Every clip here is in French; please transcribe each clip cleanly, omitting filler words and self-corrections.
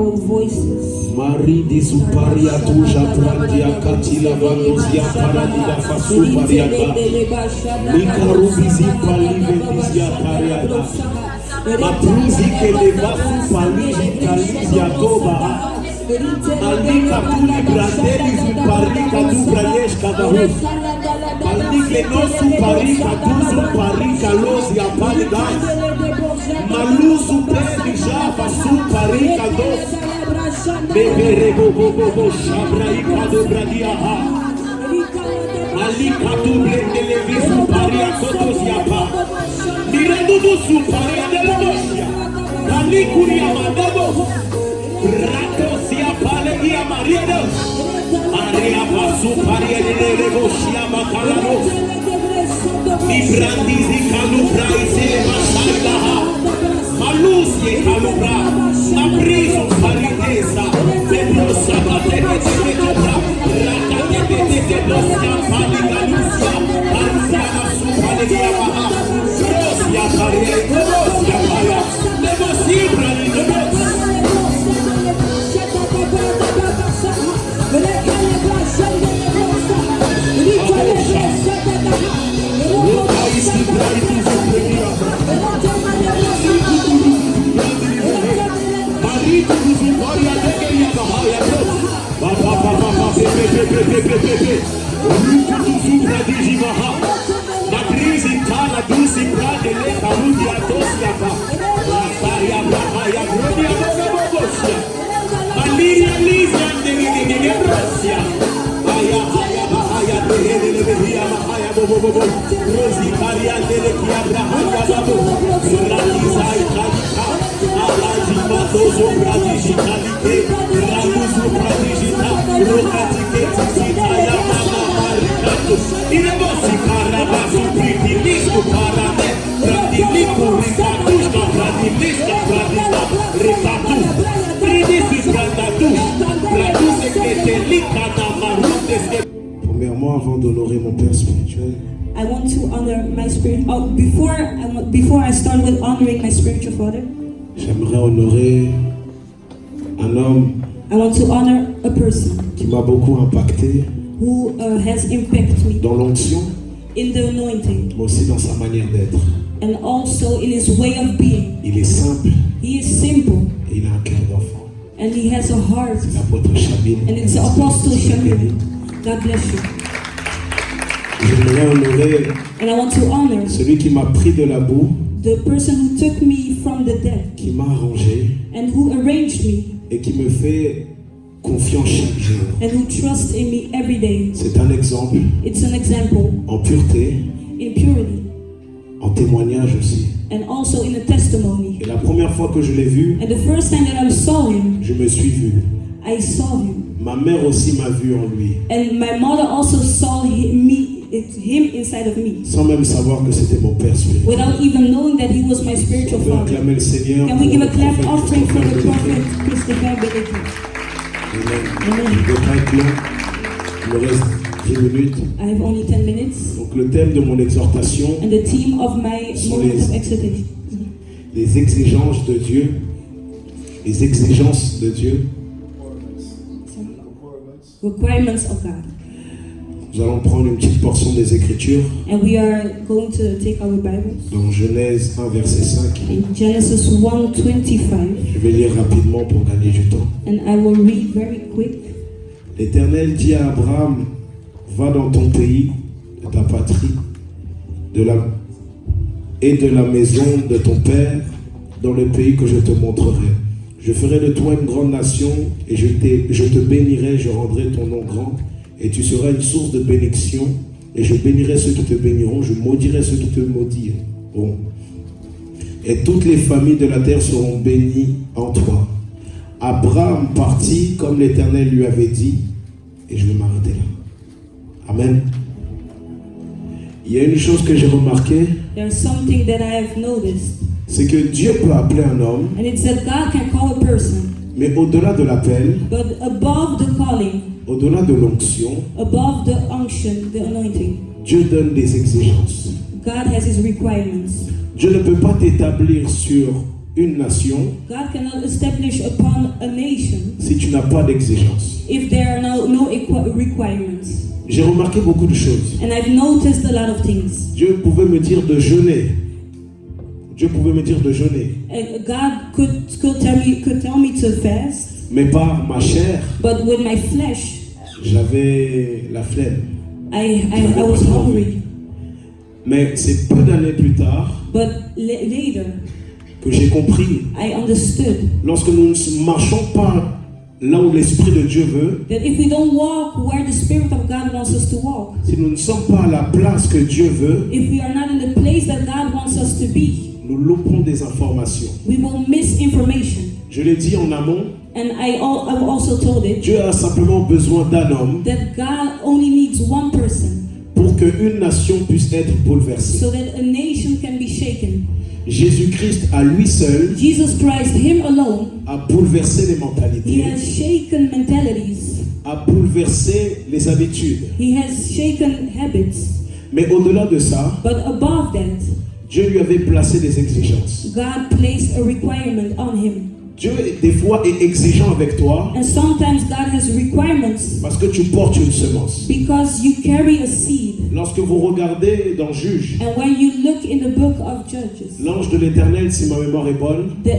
voices. Marie di suparia tuja prandia katila vandozia paradida fasu pariada. Mika rubizi palive dizia pariada. Mapruzi ke levasu paliji kalizia toba. Alika tuli brandeli zuparika du branesh kadahus. Alike no suparika du suparika lozia palida. Malusu predija fasu parika dos. Bebere bobo bobo shabraika do bradiaha. Alika tu blendele visu paria kotos yapa. Mirando do su paria de la mosia. Alikuria mandabo. Rakosia palegia maria dos. Maria pasu paria de negocia bacalanos. Mi brandizi calubra e se masada. Malusie calubra. Abriso paridesa. Pedrosa batete de cobra. Rakate de dosia paligalusia. Ansiana su palegia baha. Rosia paria e rosia paria. Negocibra ni negocia. Rosi Mariante de Abraham Yababo, Raliza Italika, Alaji Matoso Pradigitalité, Raluso Pradigita, Rocatike Tisita Yamama Maricato, Inemosi Carabaso, Pridilisco Parane, Pradilico Ricatusta, Pradilista Pradista, Ricatu, Pridis Pradatu, Praduse Ketelika Namarutes. Premièrement, avant d'honorer mon Père spirituel, I want to honor my spirit. Before I start with honoring my spiritual father, j'aimerais honorer un homme I want to honor a person qui m'a beaucoup impacté who has impacted me dans l'onction, in the anointing mais aussi dans sa manière d'être. and also in his way of being. Il est simple He is simple et il a un cœur d'enfant. and he has a heart, C'est l'apôtre Shamil. and it's Apostle Shamil. God bless you. J'aimerais honorer And I want to honor celui qui m'a pris de la boue, the person who took me from the dead qui m'a arrangé and who arranged me et qui me fait confiance chaque jour. and who trusts in me every day. C'est un exemple It's an example en pureté, in purity en témoignage aussi. and also in a testimony. Et la première fois que je l'ai vu, And the first time that I saw him, je me suis vu. I saw him. Ma mère aussi m'a vu en lui, And my mother also saw him inside of me, sans même savoir que c'était mon Père spirituel. without even knowing that he was my spiritual On peut father. acclamer le Seigneur. Can we give a clap pour le offering for the prophète prophet Christopher Belletti? Amen. Amen. Je vais pas être long. Il me reste 10 minutes. I have only 10 minutes. Donc le thème de mon exhortation, And the theme of my moment of exhortation, les exigences de Dieu. Les exigences de Dieu. requirements of God. Nous allons prendre une petite portion des Écritures And we are going to take our Bibles dans Genèse 1, verset 5. in Genesis 1:25, Je vais lire rapidement pour gagner du temps. and I will read very quick. L'Éternel dit à Abraham, va dans ton pays, de ta patrie, et de la maison de ton père, dans le pays que je te montrerai. Je ferai de toi une grande nation, et je te bénirai, je rendrai ton nom grand, et tu seras une source de bénédiction, et je bénirai ceux qui te béniront, je maudirai ceux qui te maudiront. Et toutes les familles de la terre seront bénies en toi. Abraham partit comme l'Éternel lui avait dit, et je vais m'arrêter là. Amen. Il y a une chose que j'ai remarqué, There's something that I have noticed, c'est que Dieu peut appeler un homme, and it's that God can call a person, mais au-delà de l'appel, but above the calling, au-delà de l'onction, above the unction, the anointing, Dieu donne des exigences. God has his requirements. Dieu ne peut pas t'établir sur une nation God cannot establish upon a nation si tu n'as pas d'exigence. if there are no requirements. J'ai remarqué beaucoup de choses. And I've noticed a lot of things. Dieu pouvait me dire de jeûner. Dieu pouvait me dire de jeûner. God could tell me to fast, Mais par ma chair, but with my flesh, j'avais la flemme. I was hungry. Mais c'est peu d'années plus tard But later, que j'ai compris, I understood lorsque nous ne marchons pas là où l'Esprit de Dieu veut, that if we don't walk where the Spirit of God wants us to walk, si nous ne sommes pas à la place que Dieu veut, if we are not in the place that God wants us to be, nous loupons des informations. we will miss information. Je l'ai dit en amont, And I also told it Dieu a simplement besoin d'un homme that God only needs one person pour qu'une nation puisse être bouleversée. so that a nation can be shaken. Jésus-Christ à lui seul Jesus Christ, Him alone, a bouleversé les He mentalités, has shaken mentalities. a bouleversé les habitudes. He has shaken habits. Mais au-delà de ça, But above that, Dieu lui avait placé des exigences. God placed a requirement on him. Dieu, des fois, est exigeant avec toi And sometimes God has requirements parce que tu portes une semence. because you carry a seed. Lorsque vous regardez dans Juge, And when you look in the book of Judges, l'ange de l'Éternel, si ma mémoire est bonne, the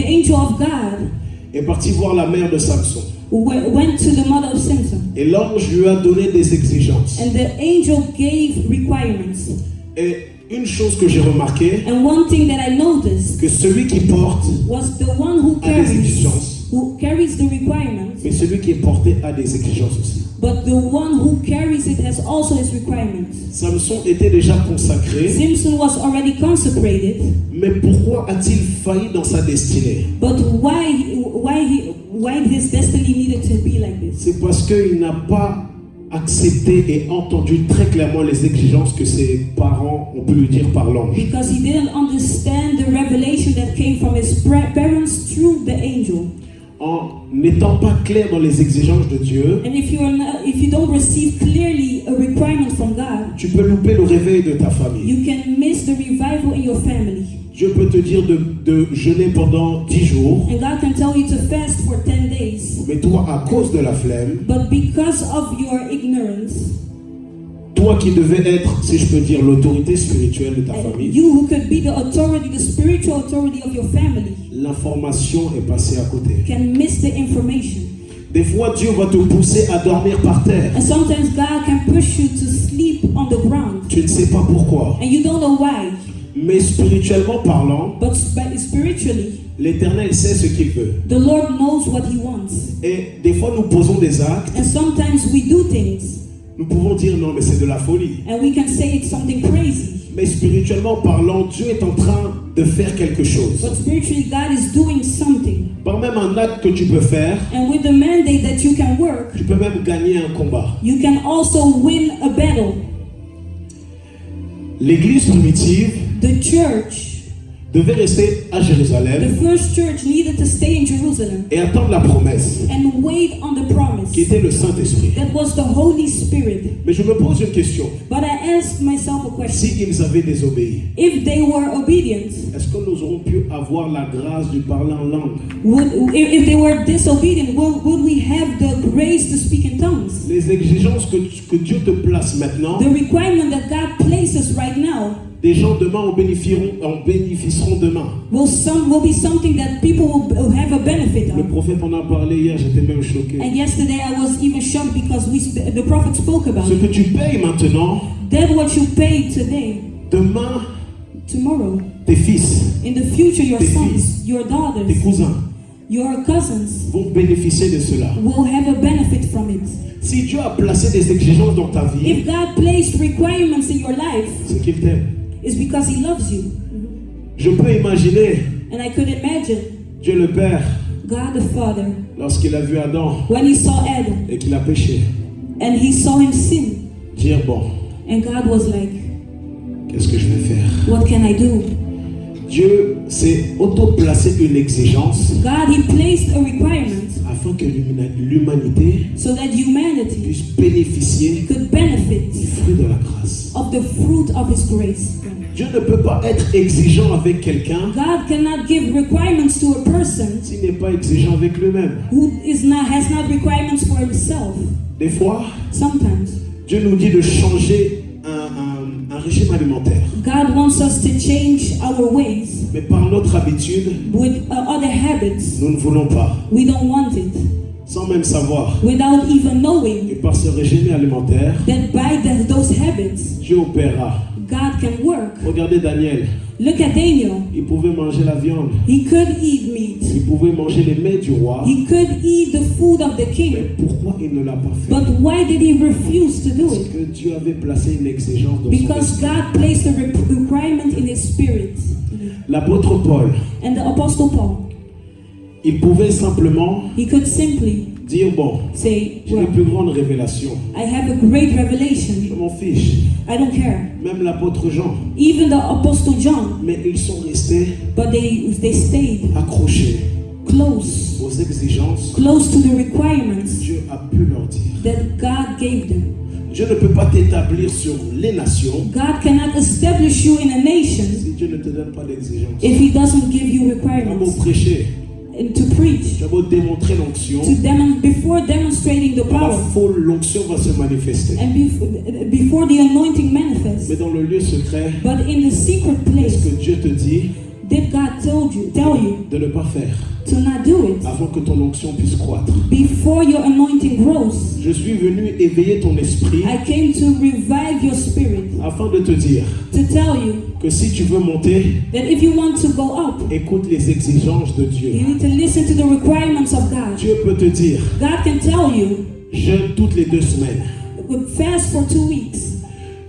angel of God est parti voir la mère de Samson. went to the mother of Samson. Et l'ange lui a donné des exigences. And the angel gave requirements. Et une chose que j'ai remarqué, And one thing that I noticed que celui qui porte was the one who a des exigences, carries the requirements, mais celui qui est porté a des exigences aussi. but the one who carries it has also his requirements. Samson était déjà consacré, Samson was already consecrated, mais pourquoi a-t-il failli dans sa destinée? but why his destiny needed to be like this? C'est parce qu'il n'a pas accepté et entendu très clairement les exigences que ses parents ont pu lui dire par l'ange. Because he didn't understand the revelation that came from his parents through the angel. En n'étant pas clair dans les exigences de Dieu, And if you don't receive clearly a requirement from God, tu peux louper le réveil de ta famille. you can miss the revival in your family. Dieu peut te dire de jeûner pendant 10 jours, And God can tell you to fast for 10 days. mais toi, à cause de la flemme, But because of your ignorance, toi qui devais être, si je peux dire, l'autorité spirituelle de ta famille, you who could be the authority, the spiritual authority of your family, l'information est passée à côté. can miss the information. Des fois, Dieu va te pousser à dormir par terre. And sometimes God can push you to sleep on the ground. Tu ne sais pas pourquoi. And you don't know why. Mais spirituellement parlant, But spiritually, l'Éternel sait ce qu'il veut. the Lord knows what He wants. Et des fois, nous posons des actes. And sometimes we do things, Nous pouvons dire non, mais c'est de la folie. and we can say it's something crazy. Mais spirituellement parlant, Dieu est en train de faire quelque chose. But spiritually, God is doing something. Par même un acte que tu peux faire, And with the mandate that you can work, tu peux même gagner un combat. you can also win a battle. L'église primitive The church, devait rester à the Jérusalem first church, needed to stay in Jerusalem et attendre la promesse and wait on the promise. qui était le Saint-Esprit. That was the Holy Spirit. Mais je me pose une question. But I asked myself a question. S'ils avaient désobéi, If they were obedient, est-ce que nous aurons pu avoir la grâce de parler en langue? if they were disobedient, would we have the grace to speak in tongues? Les exigences que Dieu te place maintenant, The requirement that God places right now des gens demain en bénéficieront demain. will be something that people will have a benefit Le of. prophète en a parlé hier, j'étais même choqué. And yesterday I was even shocked because the prophet spoke about Ce it. que tu payes maintenant, That what you pay today, demain, tomorrow, tes fils, in the future, your Tes sons, fils. your tes daughters, cousins your cousins vont bénéficier de cela. will have a benefit from it. Si Dieu a placé des exigences dans ta vie, If God placed requirements in your life, c'est qu'il t'aime. it's because He loves you. Je peux imaginer And I could imagine Dieu le Père, God the Father, lorsqu'il a vu Adam when He saw Adam et qu'il a péché, and He saw him sin, dire bon, and God was like, qu'est-ce que je vais faire? what can I do? Dieu s'est auto-placé une exigence God, He placed a requirement afin que l'humanité so that humanity puisse bénéficier could benefit du fruit de la grâce. of the fruit of His grace. Dieu ne peut pas être exigeant avec quelqu'un God cannot give requirements to a person s'il n'est pas exigeant avec lui-même. who has not requirements for himself. Des fois, Sometimes Dieu nous dit de changer un régime alimentaire. God wants us to change our ways Mais par notre habitude, with other habits. nous ne voulons pas. We don't want it, Sans même savoir without even knowing que par ce régime alimentaire, that by those habits, Dieu opérera. God can work. Regardez Daniel. Look at Daniel. Il pouvait manger la viande. He could eat meat. Il pouvait manger les mets du roi. He could eat the food of the Mais king. pourquoi il ne l'a pas fait? But why did he refuse to do Parce it? que Dieu avait placé une exigence dans son Because esprit. God placed a requirement in his spirit. L'apôtre Paul, And the Apostle Paul, il pouvait simplement he could simply dire, bon, say, j'ai une well, plus grande révélation. I have a great Je revelation. m'en fiche. I don't care. Même l'apôtre Jean. Even the Apostle John, Mais ils sont restés but they stayed accrochés close aux exigences to the que requirements Dieu a pu leur dire. that God gave them. Dieu ne peut pas t'établir sur les nations God cannot establish you in a nation si Dieu ne te donne pas d'exigence. if he doesn't give you Tu as beau requirements. prêcher, And to preach, tu as beau démontrer l'onction, before demonstrating the dans la power, foule, l'onction va se manifester. and before the anointing manifests. Mais dans le lieu secret, But in the secret est-ce place, que Dieu te dit did God tell you de ne pas faire to not do it avant que ton onction puisse croître? before your anointing grows? Je suis venu éveiller ton esprit I came to revive your spirit, afin de te dire to tell you que si tu veux monter, that if you want to go up, écoute les exigences de Dieu. you need to listen to the requirements of God. Dieu peut te dire, God can tell you, jeûne toutes les 2 semaines, fast for 2 weeks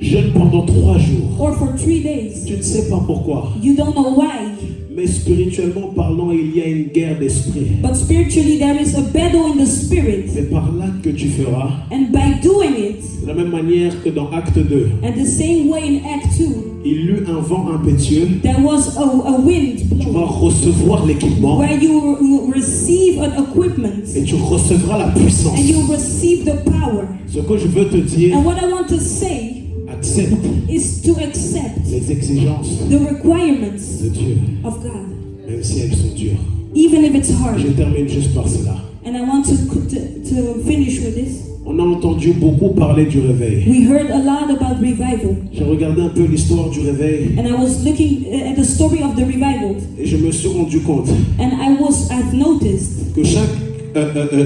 jeûne pendant 3 jours. or for 3 days. Tu ne sais pas pourquoi, You don't know why, mais spirituellement parlant, il y a une guerre d'esprit. but spiritually there is a battle in the spirit, C'est par là que tu feras, and by doing it, de la même manière que dans Acte 2, and the same way in Act 2, il eut un vent impétueux, there was a wind tu vas blowing, recevoir l'équipement where you receive an equipment et tu recevras la puissance. and you receive the power. Ce que je veux te dire, And what I want to say accepte is to accept les exigences the requirements de Dieu, of God, même si elles sont dures. even if it's hard. Je termine juste par cela. And I want to finish with this. On a entendu beaucoup parler du réveil. We heard a lot about revival, J'ai regardé un peu l'histoire du réveil and I was looking at the story of the revival, et je me suis rendu compte and I've noticed que chaque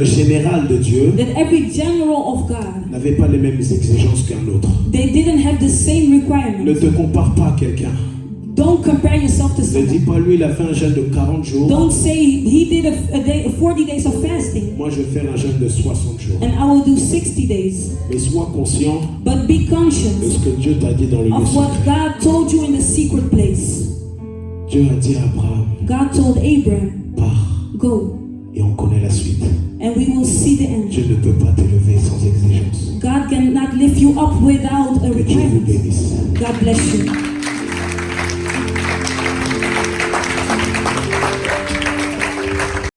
général de Dieu that every general of God, n'avait pas les mêmes exigences qu'un autre. they didn't have the same Ne requirements. te compare pas à quelqu'un. Don't compare yourself to Ne dis someone. pas lui il a fait un jeûne de 40 jours. Don't say he did a 40 days of fasting, Moi je vais faire un jeûne de 60 jours. and I will do 60 days. Mais sois conscient But be de conscious ce que Dieu t'a dit dans le lieu of what secret. God told you in the secret place. Dieu a dit à Abraham, God told Abraham, pars. go, Et on connaît la suite. and we will see the end. Dieu ne peut pas t'élever sans exigence. God cannot lift you up without a Que Dieu vous requirement. bénisse. God bless you.